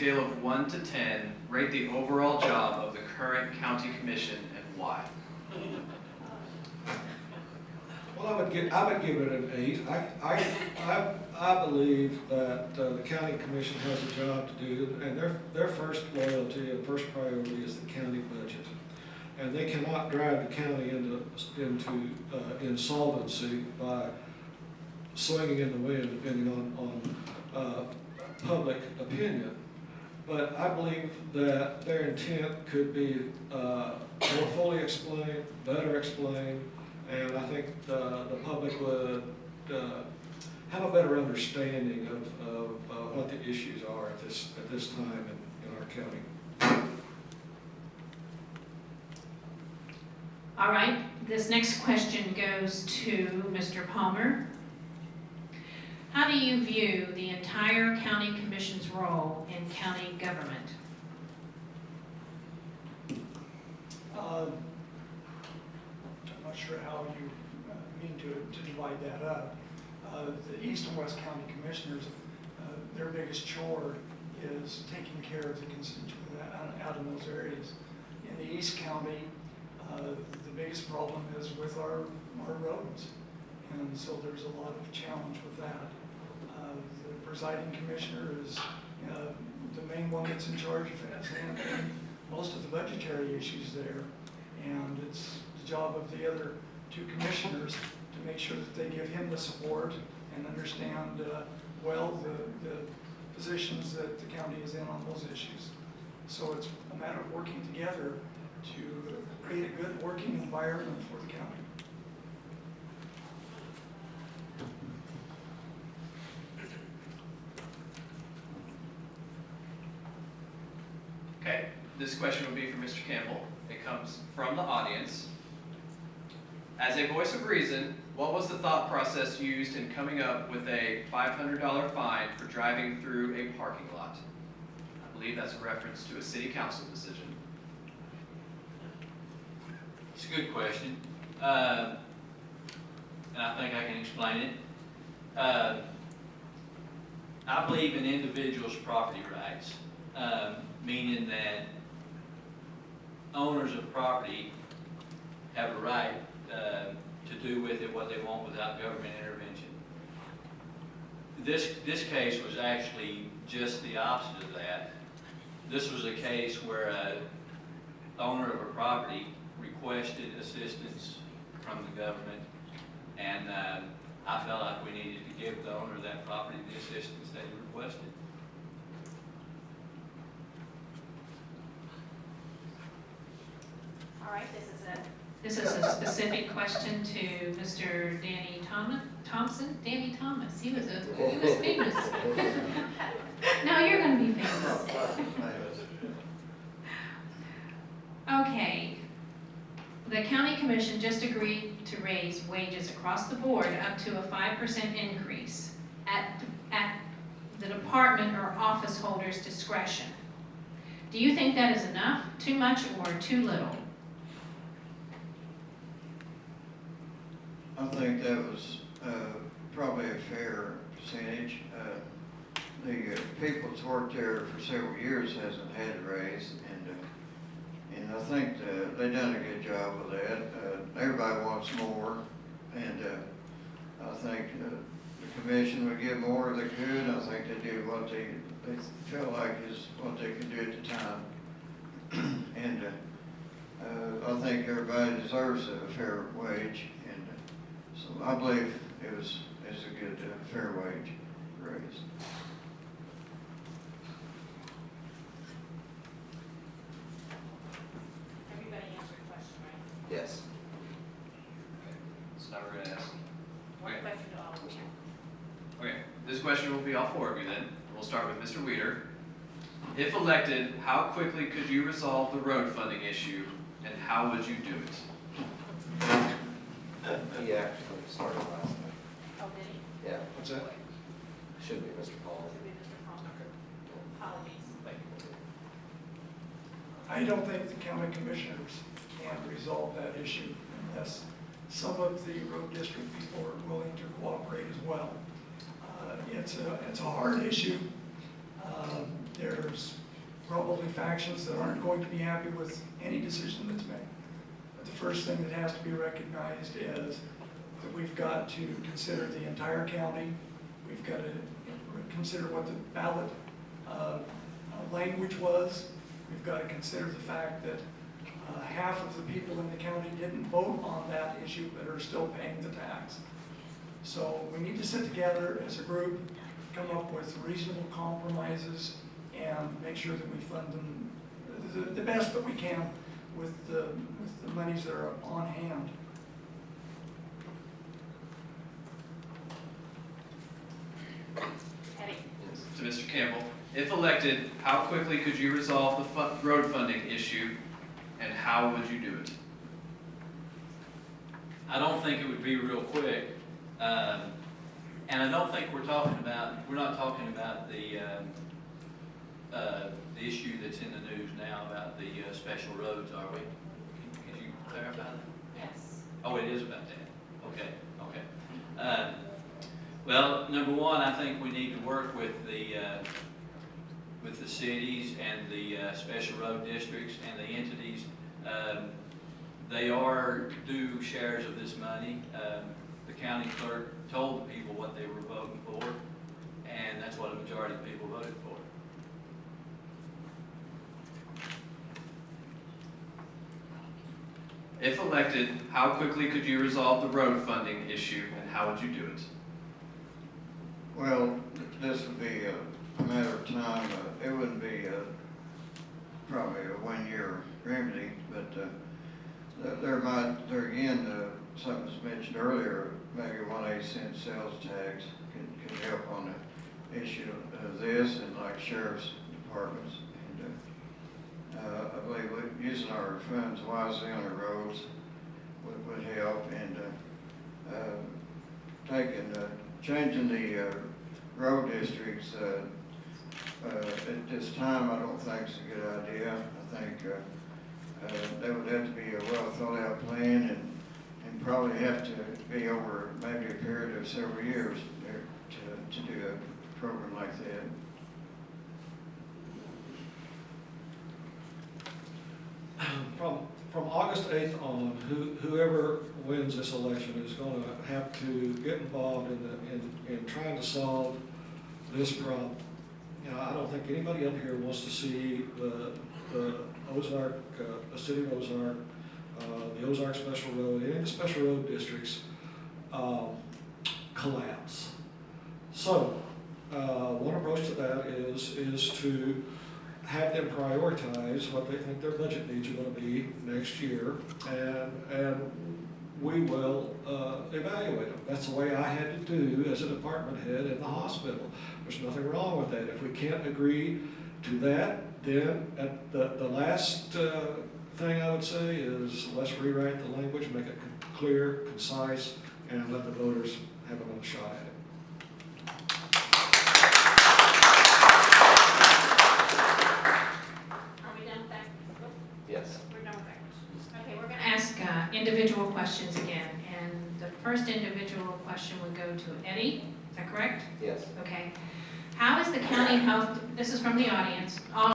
scale of 1 to 10, rate the overall job of the current county commission and why? Well, I would give it an 8. I believe that the county commission has a job to do, and their first loyalty and first priority is the county budget, and they cannot drive the county into insolvency by swinging in the wind, depending on public opinion. But I believe that their intent could be more fully explained, better explained, and I think the public would have a better understanding of what the issues are at this time in our county. All right, this next question goes to Mr. Palmer. How do you view the entire county commission's role in county government? I'm not sure how you mean to divide that up. The East and West County Commissioners, their biggest chore is taking care of the constituents out in those areas. In the East County, the biggest problem is with our roads, and so there's a lot of challenge with that. The presiding commissioner is the main one that's in charge of handling most of the budgetary issues there, and it's the job of the other two commissioners to make sure that they give him the support and understand well the positions that the county is in on those issues. So it's a matter of working together to create a good working environment for the county. Okay, this question will be for Mr. Campbell. It comes from the audience. As a voice of reason, what was the thought process used in coming up with a $500 fine for driving through a parking lot? I believe that's a reference to a city council decision. It's a good question, and I think I can explain it. I believe in individuals' property rights, meaning that owners of property have a right to do with it what they want without government intervention. This case was actually just the opposite of that. This was a case where an owner of a property requested assistance from the government, and I felt like we needed to give the owner of that property the assistance that he requested. All right, this is a specific question to Mr. Danny Thompson. Danny Thomas, he was famous. No, you're going to be famous. Okay. The county commission just agreed to raise wages across the board up to a 5% increase at the department or office holder's discretion. Do you think that is enough, too much, or too little? I think that was probably a fair percentage. The people that's worked there for several years hasn't had a raise, and I think they've done a good job with that. Everybody wants more, and I think the commission would give more if they could. I think they did what they felt like is what they could do at the time, and I think everybody deserves a fair wage. So I believe it's a good, fair wage raise. Everybody answered the question, right? Yes. Okay, so now we're going to ask. One Okay. question to all of you. Okay, this question will be all four of you then. We'll start with Mr. Weeder. If elected, how quickly could you resolve the road funding issue, and how would you do it? He actually started last night. Oh, did he? Yeah, What's that? should be Mr. Paul. Should be Mr. Palmer. Apologies. I don't think the county commissioners can resolve that issue unless some of the road district people are willing to cooperate as well. It's a hard issue. There's probably factions that aren't going to be happy with any decision that's made. But the first thing that has to be recognized is that we've got to consider the entire county. We've got to consider what the ballot language was. We've got to consider the fact that half of the people in the county didn't vote on that issue but are still paying the tax. So we need to sit together as a group, come up with reasonable compromises, and make sure that we fund them the best that we can with the monies that are on hand. Eddie? To Mr. Campbell, if elected, how quickly could you resolve the road funding issue, and how would you do it? I don't think it would be real quick. And I don't think we're not talking about the issue that's in the news now about the special roads, are we? Could you clarify that? Yes. Oh, it is about that. Okay. Well, number one, I think we need to work with the cities and the special road districts and the entities. They are due shares of this money. The county clerk told the people what they were voting for, and that's what a majority of people voted for. If elected, how quickly could you resolve the road funding issue, and how would you do it? Well, this would be a matter of time. It wouldn't be probably a 1-year remedy, but there again, something was mentioned earlier, maybe 1/8 cent sales tax could help on the issue of this, and like sheriff's departments. And I believe using our funds wisely on the roads would help, and changing the road districts at this time, I don't think is a good idea. I think there would have to be a well thought out plan, and probably have to be over maybe a period of several years to do a program like that. From August 8th on, whoever wins this election is going to have to get involved in trying to solve this problem. You know, I don't think anybody up here wants to see the Ozark, the city of Ozark, the Ozark Special Road, any of the special road districts collapse. So, one approach to that is to have them prioritize what they think their budget needs are going to be next year, and we will evaluate them. That's the way I had to do as a department head in the hospital. There's nothing wrong with that. If we can't agree to that, then at the last thing I would say is let's rewrite the language, make it clear, concise, and let the voters have another shot at it. Are we done with that? Yes. We're done with that. Okay, we're going to ask individual questions again, and the first individual question would go to Eddie. Is that correct? Yes. Okay. How is the county health, this is from the audience,